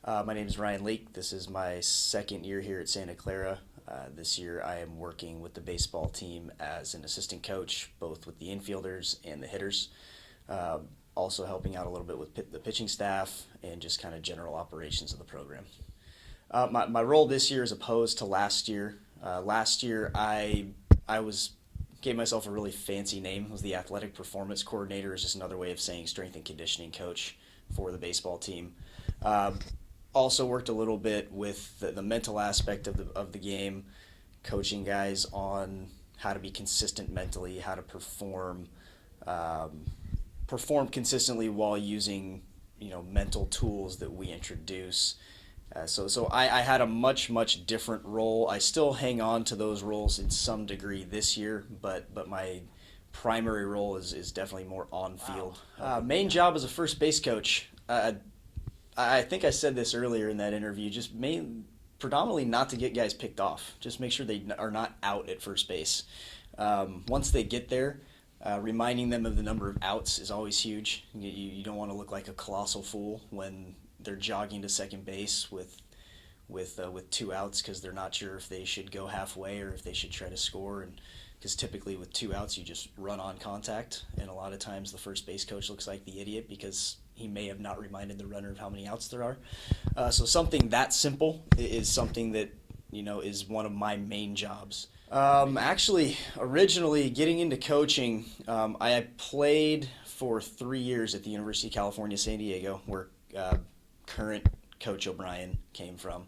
My name is Ryan Leake. This is my second year here at Santa Clara. This year I am working with the baseball team as an assistant coach, both with the infielders and the hitters. Uh, Also helping out a little bit with the pitching staff and just kind of general operations of the program. My role this year is opposed to last year. Last year I was gave myself a really fancy name. It was the athletic performance coordinator. Is just another way of saying strength and conditioning coach for the baseball team. Um, Also worked a little bit with the mental aspect of the game, coaching guys on how to be consistent mentally, how to um, perform consistently while using mental tools that we introduce. So I had a much different role. I still hang on to those roles in some degree this year, but my primary role is definitely more on field. Main job as a first base coach. I think I said this earlier in that interview. Predominantly not to get guys picked off. Just make sure they are not out at first base. Once they get there, reminding them of the number of outs is always huge. You don't want to look like a colossal fool when they're jogging to second base with two outs because they're not sure if they should go halfway or if they should try to score. And because typically with two outs you just run on contact, and a lot of times the first base coach looks like the idiot because he may have not reminded the runner of how many outs there are. So something that simple is something that is one of my main jobs. Actually, originally getting into coaching, I played for 3 years at the University of California, San Diego, where current Coach O'Brien came from.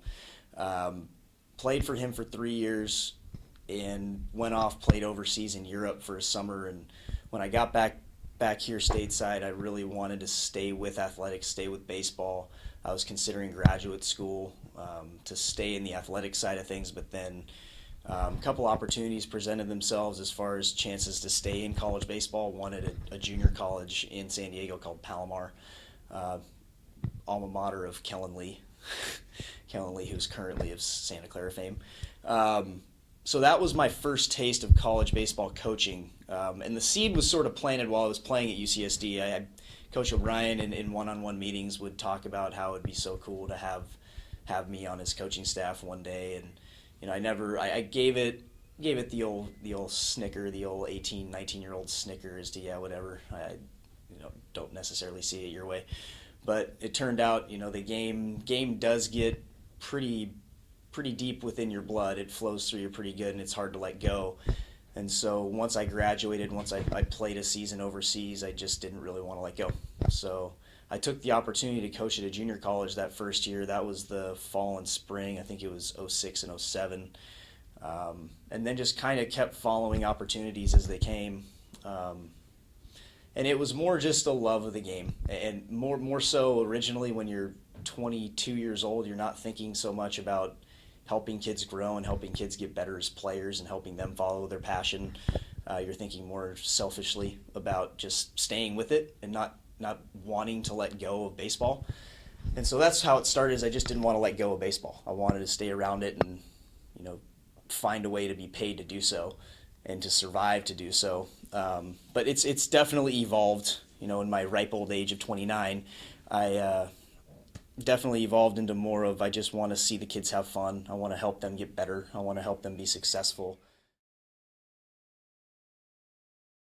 Played for him for 3 years and went off, played overseas in Europe for a summer. And when I got back here stateside, I really wanted to stay with athletics, stay with baseball. I was considering graduate school to stay in the athletic side of things, but then a couple opportunities presented themselves as far as chances to stay in college baseball. One at a junior college in San Diego called Palomar, alma mater of Kellen Lee, Kellen Lee, who's currently of Santa Clara fame. So that was my first taste of college baseball coaching, and the seed was sort of planted while I was playing at UCSD. Coach O'Brien in one-on-one meetings would talk about how it'd be so cool to have me on his coaching staff one day, and I gave it the old snicker, the old 18, 19-year-old snicker as to yeah, whatever. I don't necessarily see it your way, but it turned out the game does get pretty deep within your blood. It flows through you pretty good, and it's hard to let go. And so once I graduated, once I played a season overseas, I just didn't really want to let go. So I took the opportunity to coach at a junior college that first year. That was the fall and spring. I think it was '06 and '07. And then just kind of kept following opportunities as they came. And it was more just a love of the game. And more so originally when you're 22 years old, you're not thinking so much about helping kids grow and helping kids get better as players and helping them follow their passion. You're thinking more selfishly about just staying with it and not wanting to let go of baseball. And so that's how it started. Is I just didn't want to let go of baseball. I wanted to stay around it and find a way to be paid to do so and to survive to do so. But it's definitely evolved. In my ripe old age of 29, I definitely evolved into more of I just want to see the kids have fun. I want to help them get better. I want to help them be successful.